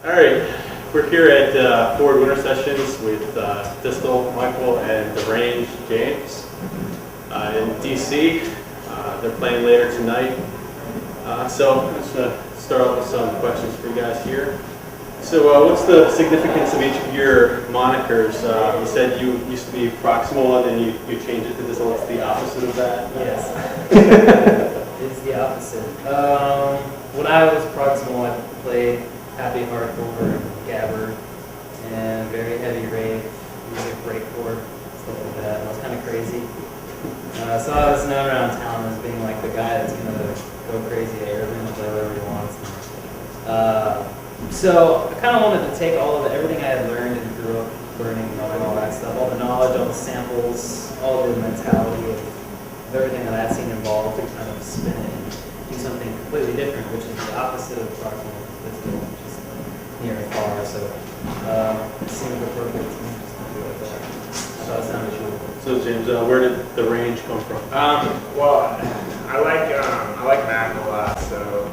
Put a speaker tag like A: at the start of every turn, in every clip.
A: All right, we're here at Ford Winter Sessions with Distal, Michael, and the Range, James, in DC. They're playing later tonight. So I'm just going to start off with some questions for you guys here. So what's the significance of each of your monikers? You said you used to be Proximal and then you changed it to Distal. What's the opposite of that?
B: Yes. It's the opposite. When I was Proximal, I played happy hardcore, gabber, and very heavy rave, music, breakcore, stuff like that. And I was kind of crazy. So I was known around town as being like the guy that's going to go crazy at everything and play whatever he wants. So I kind of wanted to take all of everything I had learned and grew up learning, knowing all that stuff, all the knowledge, all the samples, all the mentality of everything that I'd seen involved, and kind of spin it and do something completely different, which is the opposite of Proximal, which is near and far. So it seemed perfect to me just to do it like that. I thought it sounded cool.
A: So James, where did the Range come from?
C: Well, I like math a lot, so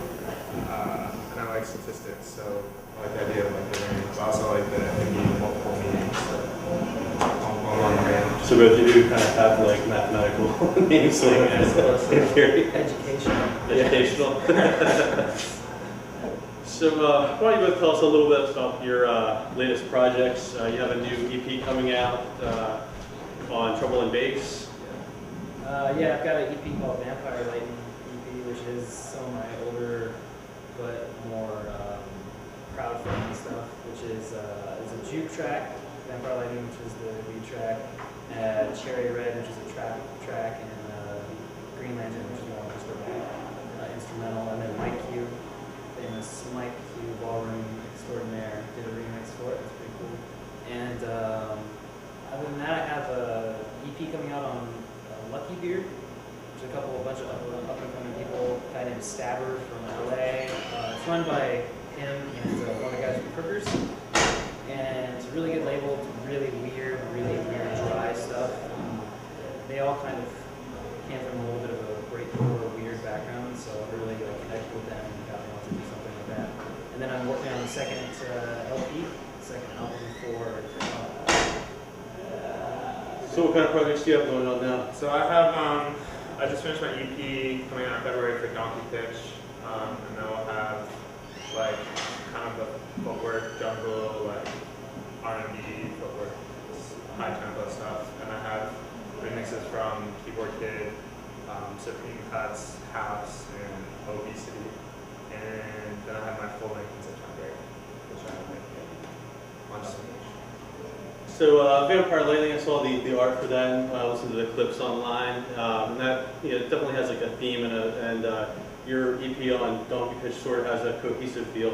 C: and I like statistics, so I like the idea of like the range. I also like the multiple meanings on the range.
A: So both of you kind of have like mathematical names in theory. Educational. So why don't you both tell us a little bit about your latest projects? You have a new EP coming out on Trouble and Bass.
B: Yeah, I've got an EP called Vampire Lightning EP, which is some of my older but more crowd-friendly stuff, which is a juke track, Vampire Lightning, which is the lead track, Cherry Red, which is a trap track, and Green Lantern, which is more just a instrumental, and then Mike Q, famous Mike Q ballroom extraordinaire, did a remix for it. It's pretty cool. And other than that, I have a EP coming out on Lucky Beard, which is a bunch of up-and-coming people, a guy named Stabber from LA. It's run by him and one of the guys from Crookers. And it's a really good label. It's really weird, dry stuff. They all kind of came from a little bit of a breakcore, weird background, so I really connected with them and got me to do something like that. And then I'm working on the second LP, second album for.
A: So what kind of projects do you have going on now?
C: So I have I just finished my EP coming out in February for Donkey Pitch, and then I'll have like kind of the footwork, jungle, like R&B footwork, high tempo stuff, and I have remixes from Keyboard Kid, Supreme Cuts, House, and Obesity, and then I have my full length in September, which I have on stage.
A: So Vampire Lightning, I saw the art for that. I listened to the clips online. And that definitely has like a theme and your EP on Donkey Pitch sort of has a cohesive feel.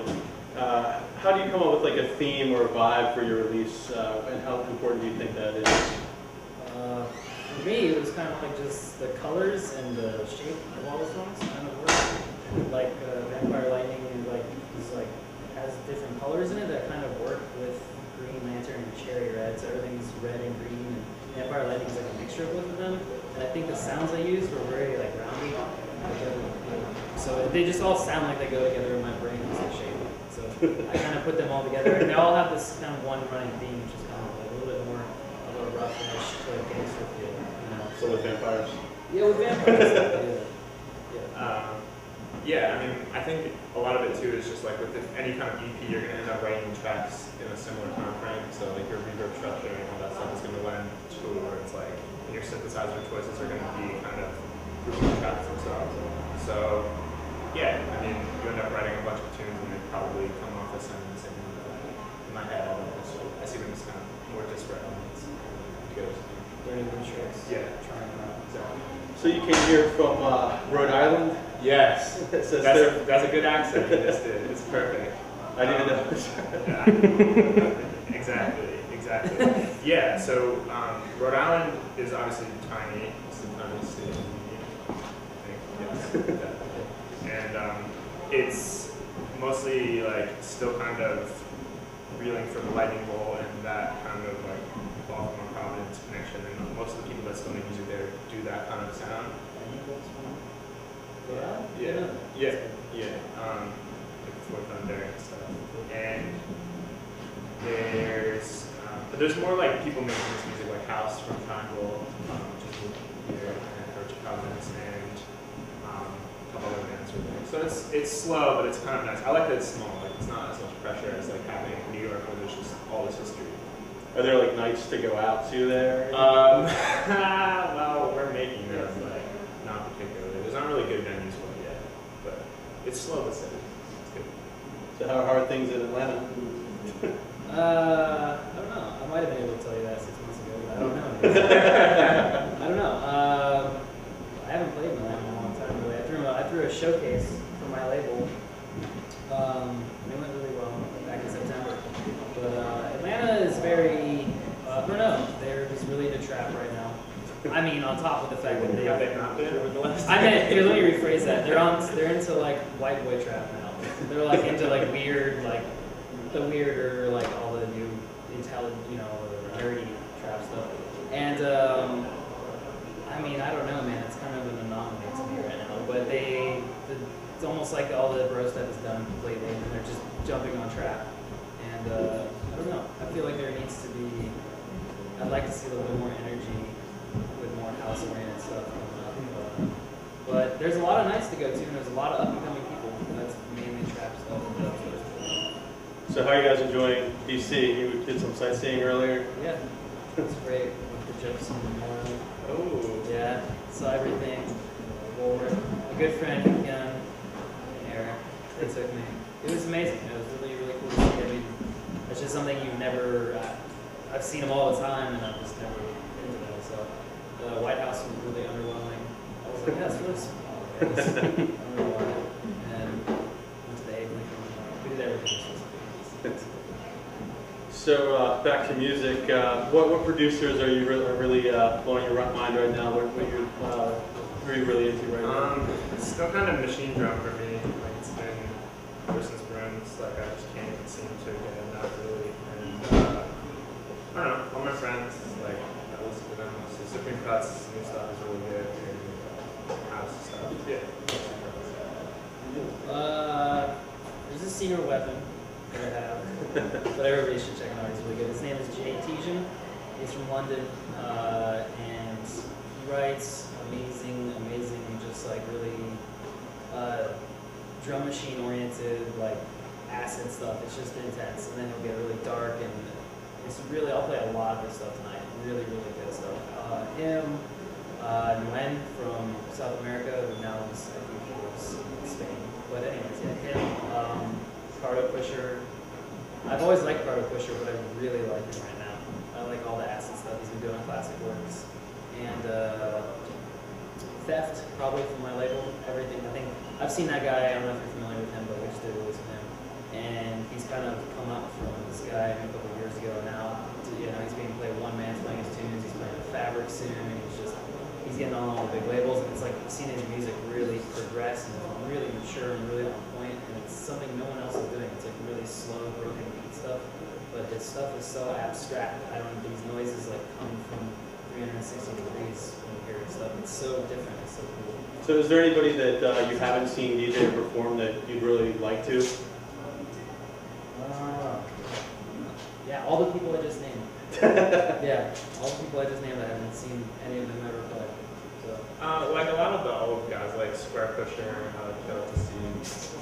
A: How do you come up with like a theme or a vibe for your release, and how important do you think that is?
B: For me, it was kind of like just the colors and the shape of all the songs kind of work. Like Vampire Lightning, has different colors in it that kind of work with Green Lantern and Cherry Red, so everything's red and green, and Vampire Lightning is like a mixture of both of them. And I think the sounds I used were very like roundy, so they just all sound like they go together in my brain as they shape. So I kind of put them all together, and they all have this kind of one running theme, which is kind of like a little bit more of a rough-ish to a gangster feel,
A: So with vampires?
B: Yeah, with vampires.
C: Yeah, I mean, I think a lot of it too is just like with any kind of EP, you're going to end up writing tracks in a similar time frame. So like your reverb structure and all that stuff is going to lend to where it's like your synthesizer choices are going to be kind of grouping the tracks themselves. So yeah, I mean, you end up writing a bunch of tunes and they probably come off the same in my head. I see them as kind of more disparate elements.
B: Learning new tricks.
C: Yeah.
B: Trying them out. Exactly.
A: So you came here from Rhode Island?
C: Yes, that's a good accent. It's perfect.
A: I didn't know.
C: Exactly. Yeah. So Rhode Island is obviously tiny. It's the tiniest state in the Union, I think. Yes, and it's mostly like still kind of reeling from the lightning bolt and that kind of like Baltimore Providence connection. And most of the people that still make music there do that kind of sound.
B: Yeah.
C: Yeah. Fourth Thunder and stuff. And there's more like people making this music, like House from Triangle, which is here, and Roach Cousins, and a couple other bands are there. So it's slow, but it's kind of nice. I like that it's small. Like it's not as much pressure as like having New York, where there's just all this history.
A: Are there like nights to go out to there?
C: Well, we're making them, but not particularly. There's not really good venues for it yet, but it's slow but steady. It's good.
A: So how are things in Atlanta?
B: I don't know. I might have been able to tell you that 6 months ago, but I don't know. I don't know. I haven't played in Atlanta in a long time, really. I threw a showcase for my label. And it went really well back in September. But Atlanta is very, I don't know, they're just really into trap right now. I mean, on top of the fact that
C: Have they not been over the last?
B: I meant, here, let me rephrase that. They're into like white boy trap now. They're like into like weird, like the weirder, like all the new intelligent, nerdy trap stuff. And I mean, I don't know, man. It's kind of an anomaly to me right now. But it's almost like all the bro stuff is done completely, and they're just jumping on trap. And I don't know. I feel like there needs to be. I'd like to see a little bit more energy with more house-oriented stuff coming up. But there's a lot of nights to go to, and there's a lot of up-and-coming people. And that's mainly trap stuff.
A: So how are you guys enjoying DC? You did some sightseeing earlier.
B: Yeah, it's great. Went to Jefferson Memorial.
A: Oh.
B: Yeah, saw everything. Forward. A good friend, Ken and Eric, they took me. It was amazing. It was really, really cool to see. I mean, it's just something you've never. I've seen them all the time, and I've just never been to them. So the White House was really underwhelming. I was like, yeah, it's really small. I don't know why. And went to the Abe Lincoln. We did everything.
A: So back to music. What producers are you really blowing your mind right now? What are you really into right now?
C: It's still kind of machine drum for me. Like it's been ever since Bruins. Like I just can't even seem to get enough really. And I don't know. All my friends like I listen to them. So Supreme Cuts new stuff is really good. And house stuff. Yeah.
B: There's a secret weapon that I have, but everybody should check him out. He's really good. His name is Jay Tesian. He's from London, and he writes amazing, just like really drum machine oriented, like acid stuff. It's just intense, and then he'll get really dark, and it's really. I'll play a lot of his stuff tonight. Really, really good stuff. Him, Nguyen from South America, who now is I think he lives in Spain. But anyways, yeah, him, Cardo Pusher. I've always liked Cardo Pusher, but I really like him right now. I like all the acid stuff he's been doing on Classic Works. And Theft, probably from my label, everything. I think I've seen that guy. I don't know if you're familiar with him, but we just did a release with him. And he's kind of come up from this guy a couple of years ago now. He's being played one man playing his tunes. He's playing with Fabric soon, and he's getting on all the big labels. And it's like I've seen his music really progress and really mature and really on point. And it's something no one else is doing. It's like really slow, broken beat stuff. But his stuff is so abstract. I don't know, these noises like come from 360 degrees when you hear his stuff. It's so different. It's so cool.
A: So is there anybody that you haven't seen DJ perform that you'd really like to?
B: Yeah, all the people I just named. Yeah, all the people I just named, I haven't seen any of them ever play. So.
C: Like a lot of the old guys, like Square Pusher, Kill to See.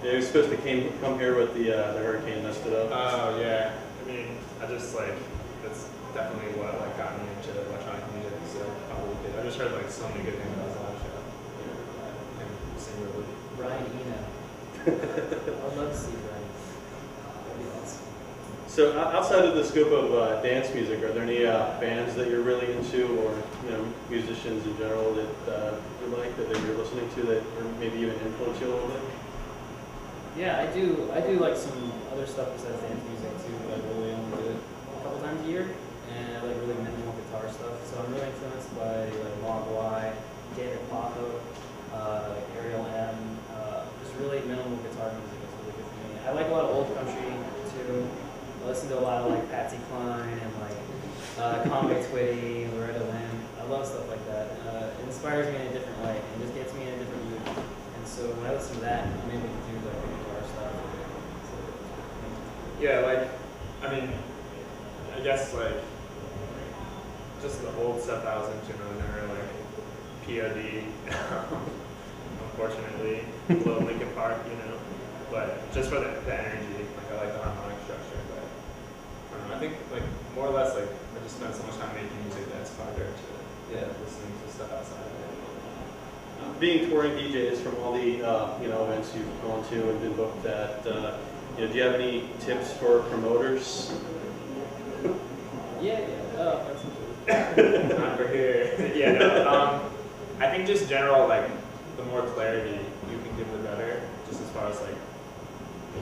A: Yeah, he was supposed to come here with the hurricane messed it up.
C: Oh yeah, I mean, I just like that's definitely what like got me into electronic music. So probably did. I just heard like so many good things about his live show. Him sing really.
B: Brian Eno. I'd love to see Brian. That'd be awesome.
A: So outside of the scope of dance music, are there any bands that you're really into, or musicians in general that you like, that you're listening to, that or maybe even influence you a little bit?
B: Yeah, I do like some other stuff besides dance music too, but I really only do it a couple times a year, and I like really minimal guitar stuff. So I'm really influenced by like Mogwai, David Paco, Ariel M. Just really minimal guitar music is really good for me. I like a lot of old country too. I listen to a lot of like Patsy Cline and like Conway Twitty, Loretta Lynn. I love stuff like that. It inspires me in a different way and just gets me in a different mood. And so when I listen to that, I'm able to do like the guitar stuff.
C: Yeah, like, I mean, I guess like just the old stuff I was into when they were like POD, unfortunately, Little Linkin Park, you know. But just for the energy, like I like the harmonic structure. But I don't know, I think like more or less like I just spent so much time making music that it's harder to listening to stuff outside of it.
A: Being touring DJs from all the events you've gone to and been booked at, do you have any tips for promoters?
B: Yeah. Oh, that's
C: Not for here. Yeah, no. I think just general like the more clarity you can give, the better. Just as far as like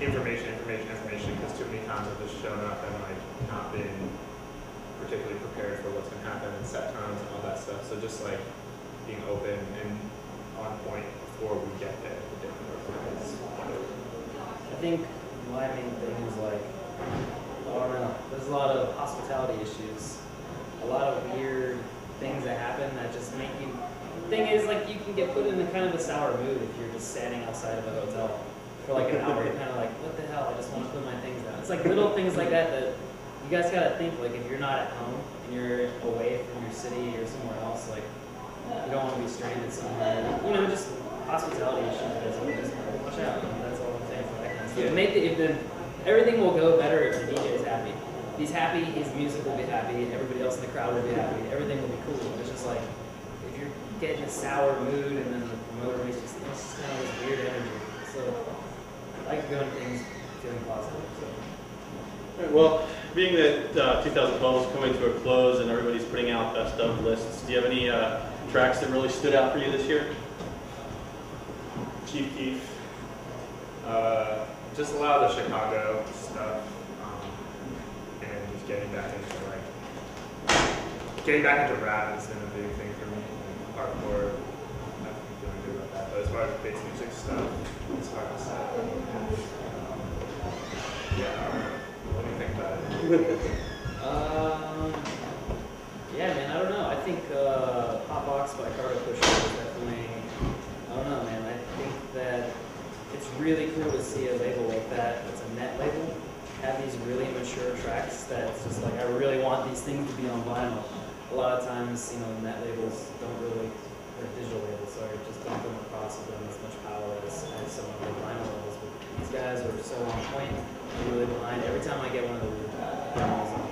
C: information. Because too many times I've just shown up and like not been particularly prepared for what's gonna happen and set times and all that stuff. So just like being open and on point before we get there. The different organizations.
B: I think my main thing is like, I don't know, there's a lot of hospitality issues, a lot of weird things that happen that just make you, the thing is like you can get put in a kind of a sour mood if you're just standing outside of a hotel for like an hour. You're kind of like, what the hell, I just want to put my things down. It's like little things like that that you guys gotta think, like if you're not at home and you're away from your city or somewhere else, like you don't want to be stranded somewhere. You know, just hospitality issues, just watch out. That's all I'm saying for that kind of stuff. Everything will go better if the DJ is happy. If he's happy, his music will be happy, everybody else in the crowd will be happy, everything will be cool. It's just like, if you're getting a sour mood and then the promoter is just, it's just kind of this weird energy. So, I like going to things feeling positive. So.
A: All right, well, being that 2012 is coming to a close and everybody's putting out best of lists, do you have any tracks that really stood out for you this year?
C: Chief Keef. Just a lot of the Chicago stuff, and just getting back into rap has been a big thing for me. And hardcore, I'm feeling good about that. But as far as bass music stuff, it's hard to say. Yeah, I don't know. What do you think about it?
B: Yeah, man, I don't know. I think Hot Box by Carter Pusher is definitely, I don't know, man. I think that it's really cool to see a label like that, it's a net label, have these really mature tracks that's just like, I really want these things to be on vinyl. A lot of times, net labels don't really, or digital labels, sorry, just don't come across with them as much power as some of the vinyl labels. But these guys are so on point, they're really behind. Every time I get one of the vinyls, I'm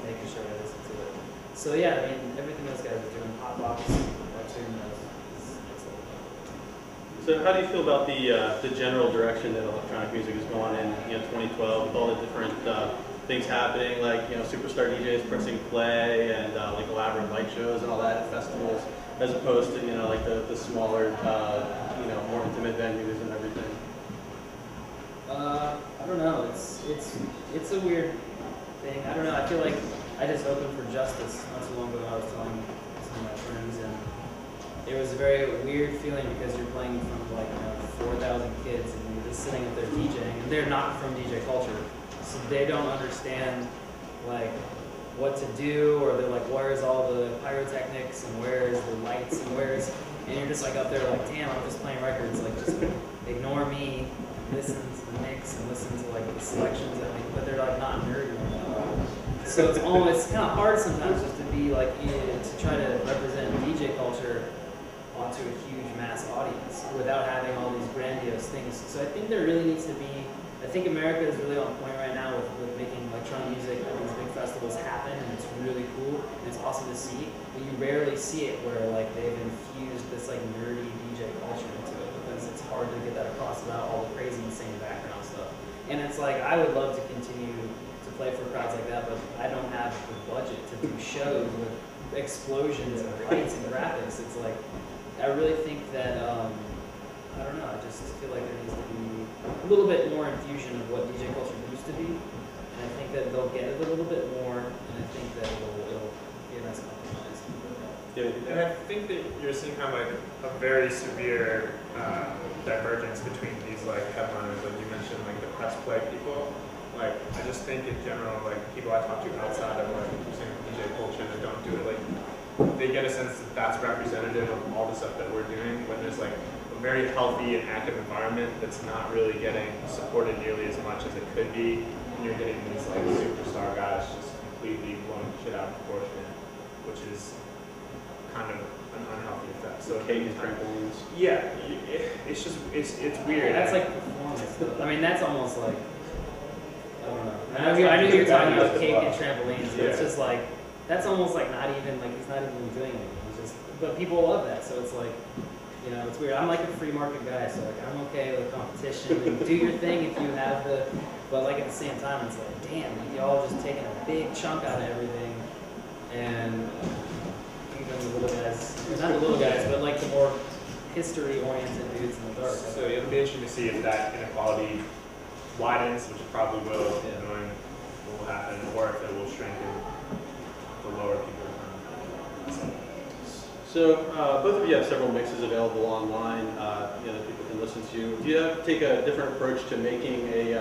B: making sure I listen to it. So yeah, I mean, everything those guys are doing, Hot Box, that tune is excellent.
A: So how do you feel about the general direction that electronic music is going in 2012 with all the different things happening, like superstar DJs pressing play and like elaborate light shows and all that at festivals, as opposed to like the smaller more intimate venues and everything?
B: I don't know. It's a weird thing. I don't know. I feel like I just opened for Justice not too long ago. I was telling some of my friends, and it was a very weird feeling because you're playing in front of like 4,000 kids, and you're just sitting up there DJing, and they're not from DJ culture, so they don't understand like what to do, or they're like, where's all the pyrotechnics and where's the lights and and you're just like up there like, damn, I'm just playing records, like just ignore me and listen to the mix and listen to like the selections I make, but they're like not nerdy. So it's kind of hard sometimes just to be like to try to represent DJ culture onto a huge mass audience without having all these grandiose things. So I think there really needs to be, I think America is really on point right now with making electronic music at these big festivals happen, and it's really cool and it's awesome to see, but you rarely see it where like they've infused this like nerdy DJ culture into it, because it's hard to get that across without all the crazy insane background stuff. And it's like, I would love to continue to play for crowds like that, but I don't have the budget to do shows with explosions and lights and graphics. It's like, I really think that, I don't know, I just feel like there needs to be a little bit more infusion of what DJ culture used to be, and I think that they'll get it a little bit more, and I think that it'll be a nice compromise.
C: And I think that you're seeing kind of like a very severe divergence between these like headliners, like you mentioned, like the press play people. Like, I just think in general, like people I talk to outside of like DJ culture that don't do it, like they get a sense that that's representative of all the stuff that we're doing, when there's like a very healthy and active environment that's not really getting supported nearly as much as it could be. and you're hitting these like superstar guys just completely blowing shit out of proportion, which is kind of an unhealthy effect. So
A: Cage trampolines.
C: yeah, it's just it's weird.
B: That's like performance. Though. I mean, that's almost like I don't know.
C: That's
B: I knew
C: like
B: you were talking
C: the
B: about cake
C: club.
B: and trampolines. But it's
C: Yeah.
B: just like that's almost like not even like he's not even doing it. He's just. But people love that, so it's like. You know, it's weird. I'm like a free market guy, so like I'm okay with competition and do your thing if you have the. But like at the same time, it's like, damn, y'all just taking a big chunk out of everything, and even the little guys, not the little guys, but like the more history-oriented dudes in the dark.
C: So it'll be interesting to see if that inequality widens, which it probably will,
B: Yeah.
C: knowing what will happen, or if it will strengthen the lower people.
A: So both of you have several mixes available online. That people can listen to. Do you take a different approach to making a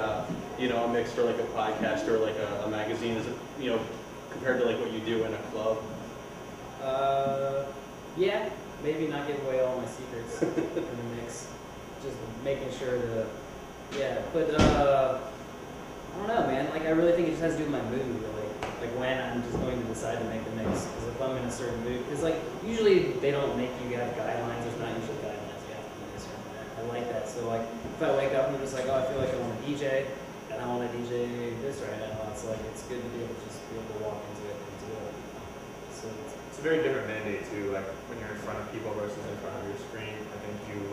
A: a mix for like a podcast or like a magazine? Is it compared to like what you do in a club?
B: Yeah, maybe not give away all my secrets in the mix. Just making sure to, but I don't know, man. Like, I really think it just has to do with my mood, really. Like, when I'm just going to decide to make the mix. Because if I'm in a certain mood, because, like, usually they don't make you have guidelines. There's not usually guidelines. You have to do this or that. I like that. So, like, if I wake up and I'm just like, oh, I feel like I want to DJ, and I want to DJ this right now, it's like, it's good to be able to just be able to walk into it and do it. So,
C: It's a very different mandate too, like when you're in front of people versus in front of your screen. I think you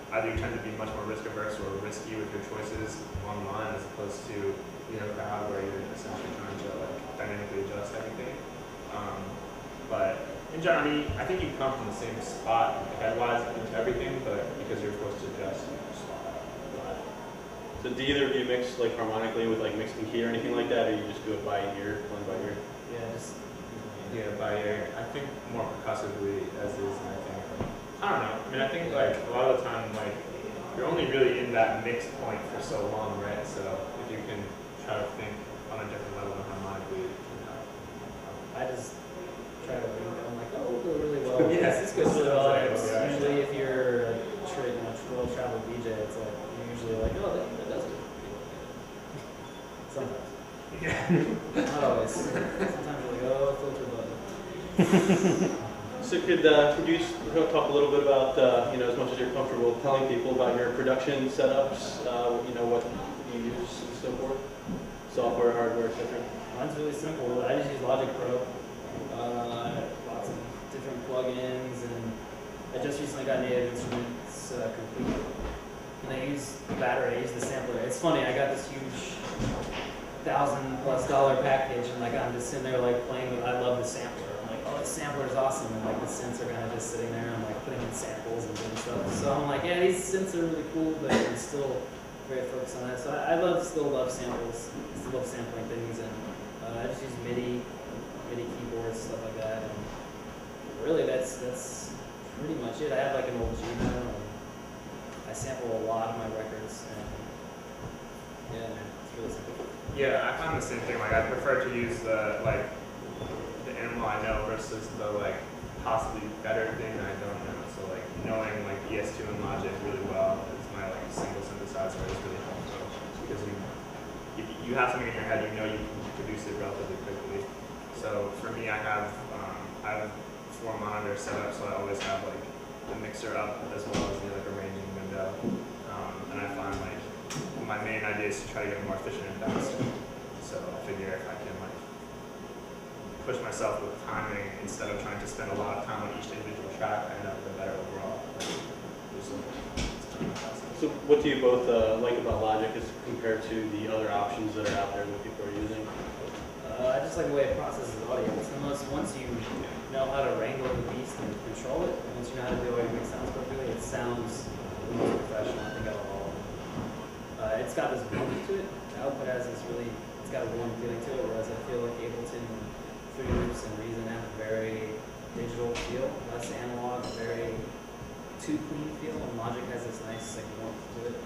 C: either you tend to be much more risk averse or risky with your choices online as opposed to a crowd where you're essentially trying to like dynamically adjust everything. But in general, I mean, I think you come from the same spot head-wise into everything, but because you're supposed to adjust, you just swap out.
A: So do either of you mix like harmonically with like mixed key or anything like that, or you just do it by ear, one by ear?
B: yeah, just.
C: Yeah, by ear. I think more percussively as is, and I think I don't know. I mean, I think like a lot of the time, like you're only really in that mixed point for so long, right? So if you can try to think on a different level and harmonically,
B: I just try to read it. I'm like, oh, we'll go really well.
C: Yeah,
B: this goes really well.
C: sounds like
B: It's
C: it'll be
B: usually if you're a well-traveled DJ, it's like you're usually like, oh, that does it. Sometimes.
C: yeah.
B: Not always. Sometimes you're like, oh, filter button.
A: So could you just talk a little bit about as much as you're comfortable telling people about your production setups, what you use and so forth, software, hardware, etc.
B: Mine's really simple. I just use Logic Pro. Lots of different plugins, and I just recently got Native Instruments complete. And I use battery. I use the sampler. It's funny. I got this huge $1,000+ package, and like I'm just sitting there like playing with. I love the sampler. I'm like, oh, this sampler is awesome, and like the synths are kind of just sitting there. And I'm like putting in samples and doing stuff. So I'm like, yeah, these synths are really cool, but I'm still very focused on that. So I still love samples. I still love sampling things, and I just use MIDI keyboards, stuff like that. And really, that's pretty much it. I have like an old Gmail, and I sample a lot of my records, and yeah, man, it's really simple.
C: Yeah, I find the same thing. Like I prefer to use the animal I know versus the like possibly better thing I don't know. So like knowing like ES2 and Logic really well is my like single synthesizer is really helpful because if you have something in your head, you know you can produce it relatively quickly. So for me, I have 4 monitors set up, so I always have like the mixer up as well as the like arranging window. And I find like my main idea is to try to get more efficient and faster. So I figure if I can like push myself with timing instead of trying to spend a lot of time on each individual track, I end up with a better overall.
A: So what do you both like about Logic as compared to the other options that are out there that people are using?
B: I just like the way it processes audio. It's the most, once you know how to wrangle the beast and control it, once you know how to do it, it makes sounds perfectly, it sounds the most professional, I think, out of all of them. It's got this warmth to it. The output has this really, it's got a warm feeling to it, whereas I feel like Ableton, Fruity Loops, and Reason have a very digital feel, less analog, very too clean feel, and Logic has this nice like warmth to it.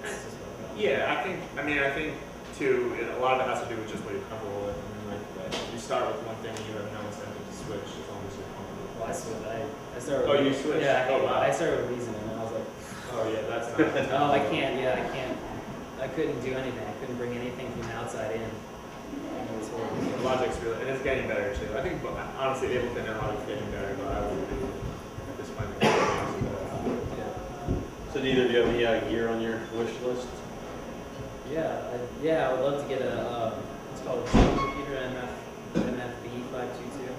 B: That's just what I got.
C: Yeah, I think too, a lot of it has to do with just what you're comfortable with. I mean, like you start with one thing and you have no incentive to switch as long as you're comfortable.
B: Well, I started
C: Oh,
B: with,
C: you switched?
B: yeah,
C: Oh, wow.
B: I started with Reason, and I was like,
C: Oh yeah, that's not.
B: no, I can't. Yeah, I can't. I couldn't do anything. I couldn't bring anything from the outside in. It was horrible.
C: The Logic's really, and it's getting better too. I think honestly, Ableton and Logic's getting better, but I would be at this point.
B: Yeah.
A: So do either of you have any gear on your wish list?
B: Yeah, I would love to get a, it's called a drum computer, MFB 522.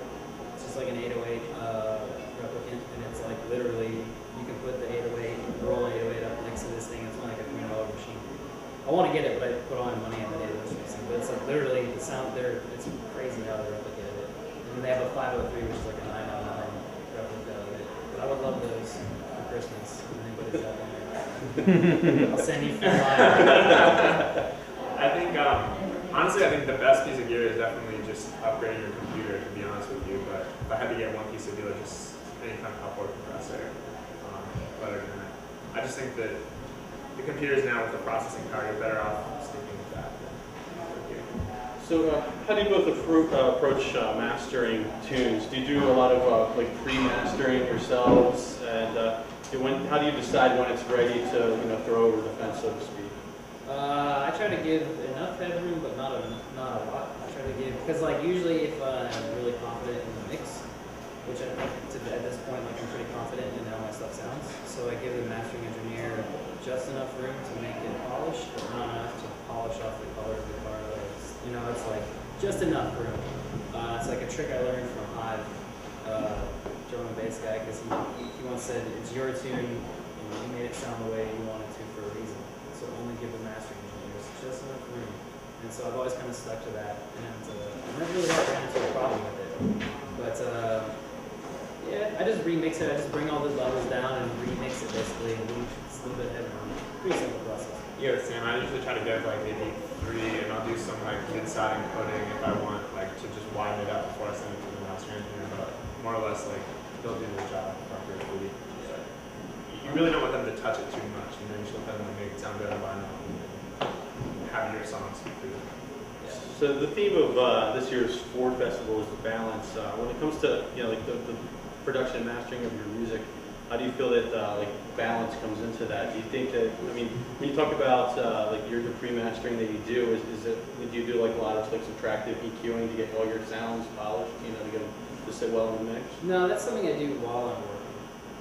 B: It's just like an 808 replicant, and it's like literally, you can put the 808, roll 808 up next to this thing. It's only like a $300 machine. I want to get it, but I put all my money in the data machine. But it's like literally, the sound there, it's crazy how they replicated it. And they have a 503, which is like a 909 replica of it. But I would love those for Christmas. If anybody's out there. I'll send you for mine.
C: I think, honestly, I think the best piece of gear is definitely just upgrading your computer, to be honest with you. But if I had to get one piece of gear, just any kind of upward compressor. But other than that, I just think that the computers now with the processing power, you're better off sticking with that than gear.
A: So how do you both approach mastering tunes? Do you do a lot of like pre-mastering yourselves, and how do you decide when it's ready to throw over the fence, so to speak?
B: I try to give enough headroom, but not a lot. I try to give, because like usually if I'm really confident in the mix, which I think at this point like I'm pretty confident in how my stuff sounds, so I give the mastering engineer just enough room to make it polished, but not enough to polish off the color of the car. It's like just enough room. It's like a trick I learned from Hive, drum and bass guy, because he once said, it's your tune, you made it sound the way you wanted to for a reason. So only give the mastering engineers just enough room. And so I've always kind of stuck to that, and I never really had ran into a problem with it. But yeah, I just remix it. I just bring all the levels down and remix it basically, and leave just a little bit headroom. Pretty simple process.
C: Yeah, the same. I usually try to get like maybe 3, and I'll do some like mid-side encoding if I want like to just widen it up before I send it to the master engineer. But more or less, like they'll do the job appropriately. You really don't want them to touch it too much. You just want them to make it sound good and line up and have your songs included.
A: So the theme of this year's Ford Festival is balance. When it comes to like the production and mastering of your music, how do you feel that like balance comes into that? Do you think that, I mean, when you talk about like the pre-mastering that you do, do you do like a lot of like subtractive EQing to get all your sounds polished, to get them to sit well in the mix?
B: No, that's something I do while I'm working.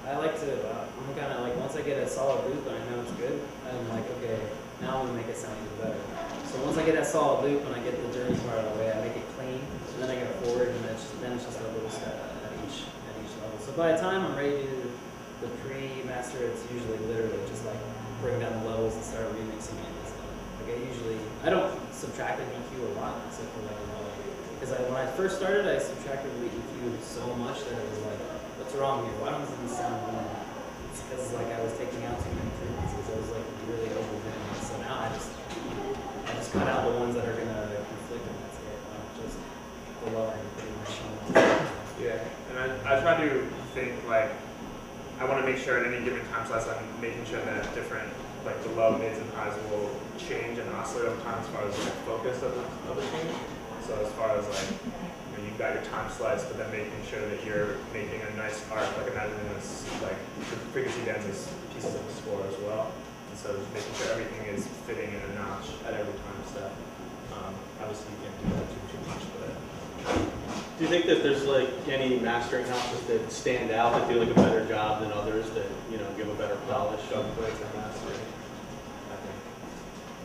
B: I like to, I'm kind of like, once I get a solid loop and I know it's good, I'm like, okay, now I'm going to make it sound even better. So once I get that solid loop and I get the dirty part out of the way, I make it clean, and then I go forward, and then it's just a little step at each level. So by the time I'm ready to do the pre-master, it's usually literally just like bring down the levels and start remixing it. So, like I don't subtract an EQ a lot, except for like because when I first started, I subtracted the EQ so much that it was like, what's wrong here? Why doesn't this sound normal? It's because like I was taking out too many frequencies. I was like really overdoing it. So now I just cut out the ones that are gonna conflict, and that's it. Just the low end pretty much.
C: Yeah, and I try to think like I want to make sure at any given time slice I'm making sure that different like the low, mids, and highs will change and oscillate over time as far as like focus of the tune. So as far as like you've got your time slice, but then making sure that you're making a nice arc, like imagining this like the frequency bands as pieces of the score as well. And so just making sure everything is fitting in a notch at every time step. Obviously you can't do that too much, but
A: do you think that there's like any mastering houses that stand out, that do like a better job than others, that give a better polish?
C: dub plates and mastering, I think.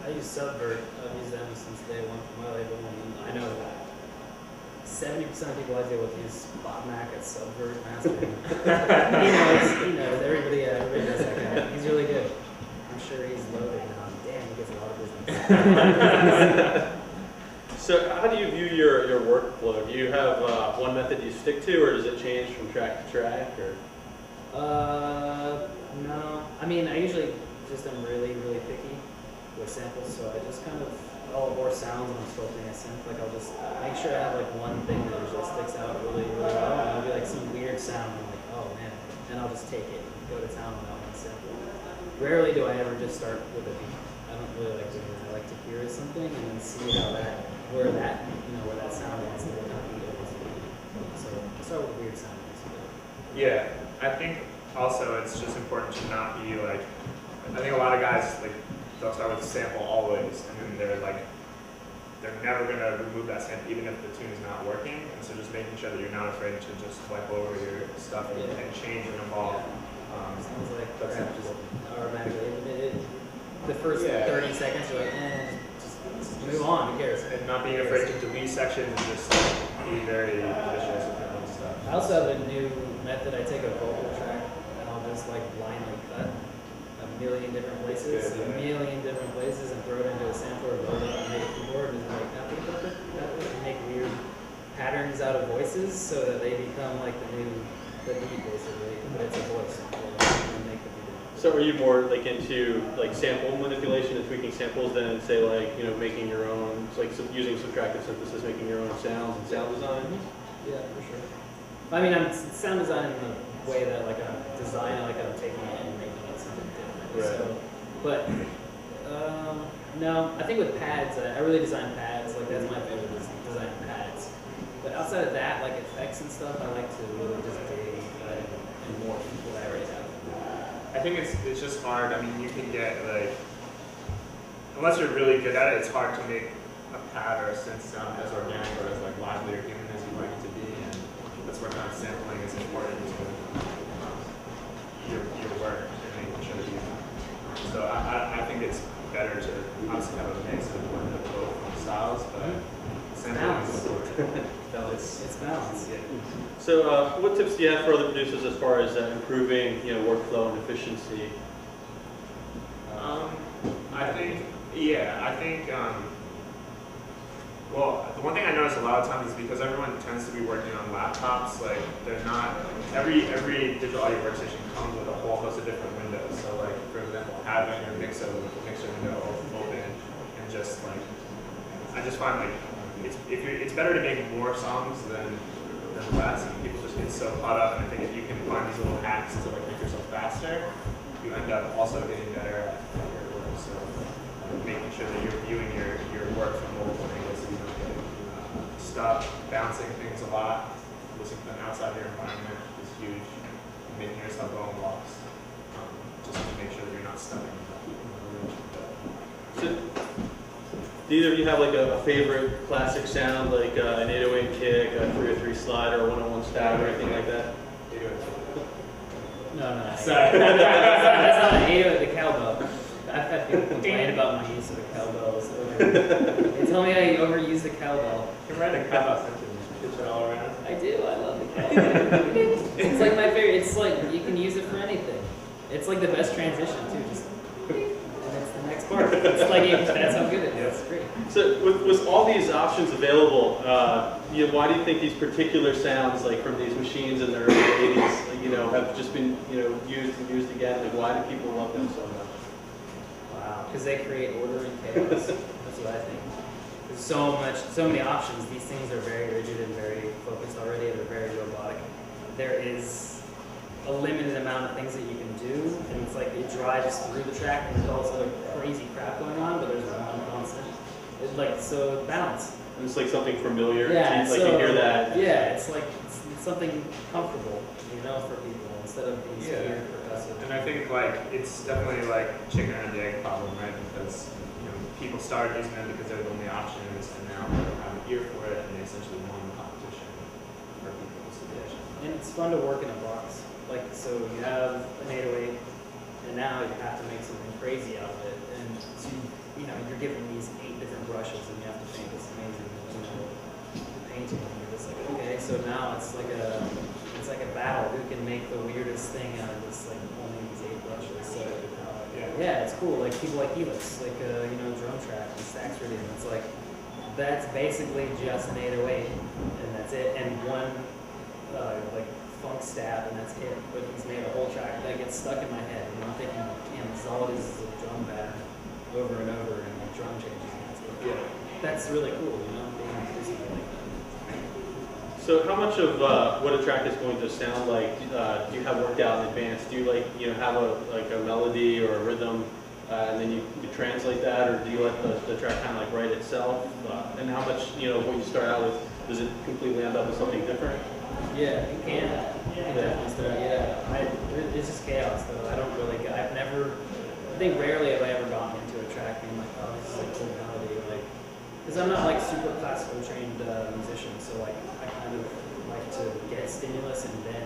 B: I use Subvert. I've used them since day one for my label, and I know that 70% of people I deal with use Bob Mack at Subvert mastering. he knows. Everybody knows that guy. He's really good. I'm sure he's loaded now. Damn, he gets a lot of business.
A: So how do you view your workflow? Do you have one method you stick to, or does it change from track to track? Or
B: no. I mean, I usually just am really, really picky with samples, so I just kind of, or sounds when I'm sculpting a synth, like I'll just make sure I have like one thing that usually sticks out really, really well, and it'll be like some weird sound, and I'm like, oh man, and I'll just take it and go to town on that one sample. Rarely do I ever just start with a beat. I don't really like doing that. I like to hear something and then see where that sound is, and then beat over to the beat. So I start with weird sounds.
C: Yeah, I think also it's just important to not be like, I think a lot of guys like they'll start with sample always, and then they're like, they're never gonna remove that sample even if the tune is not working. And so just making sure that you're not afraid to just wipe over your stuff and change and evolve.
B: Sounds like
C: That's
B: crap just automatically. The first 30 seconds, you're like, just move on, who cares?
C: And not being afraid to delete sections and just be very vicious with your own stuff.
B: I also have a new method. I take a vocal track and I'll just like blindly cut a million different places,
C: Good, yeah.
B: and throw it into a sampler or load it on a keyboard and like and make weird patterns out of voices so that they become like the beat basically, but it's a voice. And make the beat.
A: So are you more like into like sample manipulation and tweaking samples than say like, you know, making your own, like using subtractive synthesis, making your own sounds and sound design?
B: Yeah, for sure. I mean, I'm sound design in the way that like I'm designing, like I'm taking it and making it something different.
A: Right.
B: So, but no, I think with pads, I really design pads. Like that's my favorite is design pads. But outside of that, like effects and stuff, I like to really just dig and more what I already have.
C: I think it's just hard. I mean, you can get like, unless you're really good at it, it's hard to make a pad or a synth sound as organic or as like lively or human as you want it to be. And that's where kind of sampling is important to your work and making sure that you. So I think it's better to obviously have a mix of both styles, but sampling is important.
B: It's balance.
A: So what tips do you have for other producers as far as improving, you know, workflow and efficiency?
C: I think, well, the one thing I notice a lot of times is because everyone tends to be working on laptops, like they're not, every digital audio workstation comes with a whole host of different windows. So like, for example, having your mixer window open and just like, I just find like, it's better to make more songs than less. And people just get so caught up, and I think if you can find these little hacks to like make yourself faster, you end up also getting better at your work. So making sure that you're viewing your work from multiple angles, so you don't get stuck, bouncing things a lot, listening to them outside your environment is huge. Making yourself go on walks, just to make sure that you're not stuck in the room.
A: So, do either of you have like a favorite classic sound, like an 808 kick, a 303 slide, or a 101 stab, or anything like that?
B: No.
C: Sorry.
B: That's not an 808, the cowbell. I've had people complain about my use of the cowbells. They tell me I overuse the cowbell.
C: You can write a cowbell sentence, pitch it all around.
B: I do. I love the cowbell. It's like my favorite. It's like you can use it for anything. It's like the best transition too. Just and it's the next part. It's like that's how good it is. It's great.
A: So with all these options available, you know, why do you think these particular sounds, like from these machines in the early 80s, you know, have just been, you know, used and used again? Like, why do people love them so much?
B: Wow. Because they create order and chaos. That's what I think. There's so many options. These things are very rigid and very focused already. They're very robotic. There is a limited amount of things that you can do, and it's like it drives through the track, and there's all this other crazy crap going on, but there's one constant. It's like, so balance.
A: And it's like something familiar.
B: Yeah,
A: like you hear that.
B: Yeah, it's like it's something comfortable, you know, for people instead of these weird percussive.
C: And I think like it's definitely like chicken and the egg problem, right? Because people started using them because they're the only options, and now they don't have an ear for it, and they essentially won the competition for people's attention.
B: And it's fun to work in a box. Like, so you have an 808, and now you have to make something crazy out of it. And so, you're given these 8 different brushes, and you have to paint this amazing, painting. And you're just like, okay, so now it's like a battle. Who can make the weirdest thing out of this, like, only these 8 brushes? So, yeah, it's cool. Like, people like Helix, like, drum track and Stax Rhythm. It's like, that's basically just an 808, and that's it. And one, like, funk stab, and that's it. But he's made a whole track that gets stuck in my head. And I'm thinking, this all it is a drum pattern over and over, and like drum changes. And that's really cool, being inclusive like that.
A: So how much of what a track is going to sound like do you have worked out in advance? Do you have a melody or a rhythm, and then you translate that, or do you let the track kind of like write itself? And how much what you start out with, does it completely end up with something different?
B: Yeah, it can. Definitely start. Yeah, it's just chaos though. I don't really. I've never think rarely have I ever gotten into a track being like, oh, this is like cool melody, like, because I'm not like super classical trained musician, so like I kind of like to get stimulus and then,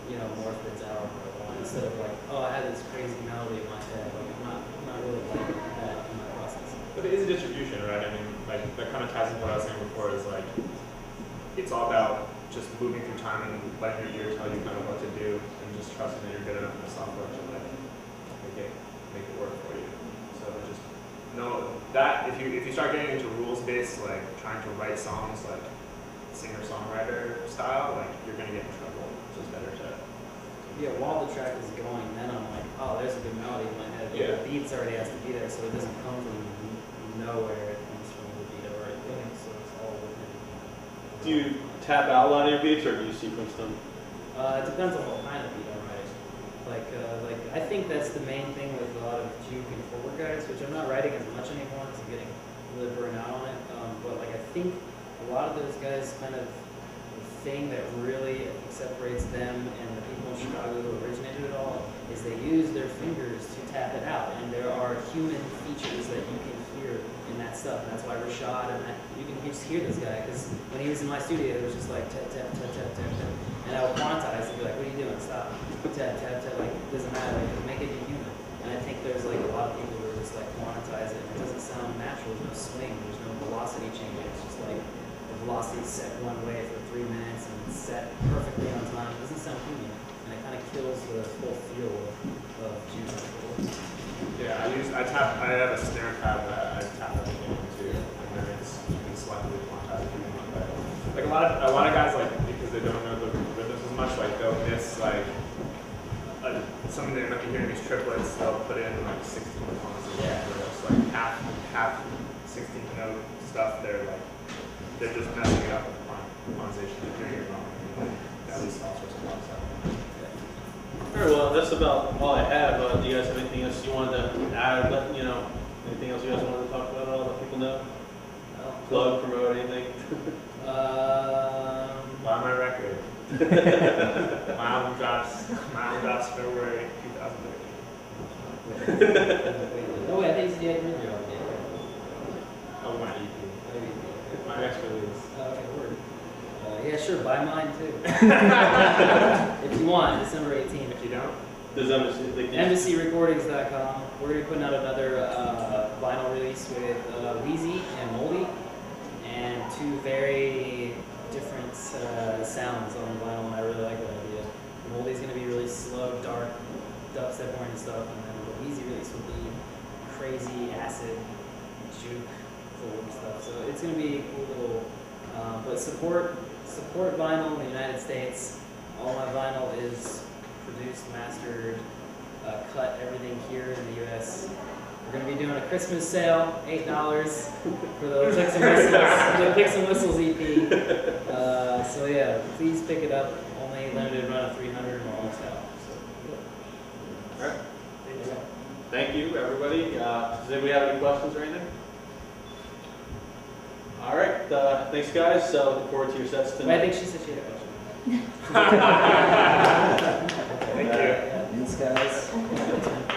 B: you know, morph it down what I want instead of like, oh, I had this crazy melody in my head. Like I'm not really like that in my process.
C: But it is a distribution, right? I mean, like that kind of ties into what I was saying before. Is like it's all about just moving through time and letting your ear tell you kind of what to do, and just trusting that you're good enough in the software to like make it work for you. So just know that if you start getting into rules based, like trying to write songs like singer songwriter style, like you're gonna get in trouble. So it's better to
B: Yeah, while the track is going, then I'm like, oh, there's a good melody in my head. But
C: Yeah.
B: the beats already has to be there, so it doesn't come from nowhere. It comes from the beat already going, so it's all within.
A: Do you tap out a lot of your beats, or do you sequence them?
B: It depends on what kind of beat I'm writing. Like I think that's the main thing with a lot of juke and forward guys, which I'm not writing as much anymore because I'm getting a little burnt out on it. But like I think a lot of those guys kind of the thing that really separates them and the people in Chicago who originated it all is they use their fingers to tap it out, and there are human features that you can hear in that stuff. And that's why Rashad and that, you can just hear this guy because when he was in my studio, it was just like tap tap tap tap tap tap, and I would quantize and be like, "What are you doing? Stop! Tap tap tap!" Like it doesn't matter. Like make it human. And I think there's like a lot of people who are just like quantize it. It doesn't sound natural. There's no swing. There's no velocity change. It's just like the velocity is set one way for 3 minutes and it's set perfectly on time. It doesn't sound human, and it kind of kills the whole feel of juke.
C: Yeah, I have a snare tab that I tap everything into, and then you can selectively quantize if you want. But like a lot of guys, like because they don't know the rhythms as much, like they'll miss like something they might be hearing these triplets. They'll put in like 16 tones,
B: Yeah.
C: or else like half 16 note stuff. They're just messing it up with the quantization. They're hearing it wrong. At least all sorts of wrong stuff.
A: All right, well, that's about all I have. Do you guys have anything else you wanted to add? Anything else you guys wanted to talk about? I'll let people know. Plug, promote, anything?
C: Buy my record. My album drops February 2013.
B: Oh, wait, I think you had a radio on
C: Oh, my EP. My next release.
B: Okay, word. Yeah, sure, buy mine too. If you want, December 18th.
C: If you don't,
A: Does Embassy?
B: EmbassyRecordings.com. We're going to be putting out another vinyl release with Wheezy and Moldy, and two very different sounds on vinyl, and I really like that idea. Moldy's going to be really slow, dark, dubstep oriented stuff, and then the Wheezy release will be crazy, acid, juke, forward stuff. So it's going to be a cool little, but support vinyl in the United States. All my vinyl is produced, mastered, cut, everything here in the U.S. We're going to be doing a Christmas sale, $8 for the Picks and Whistles, the Picks and Whistles EP. So yeah, please pick it up. Only limited run of 300 and we're almost out. So,
A: All right. Thank you, everybody. Does anybody have any questions or anything? All right. Thanks, guys. Looking forward to your sets
B: I
A: tonight.
B: think she said she had a question.
C: thank you.
B: Thanks, guys.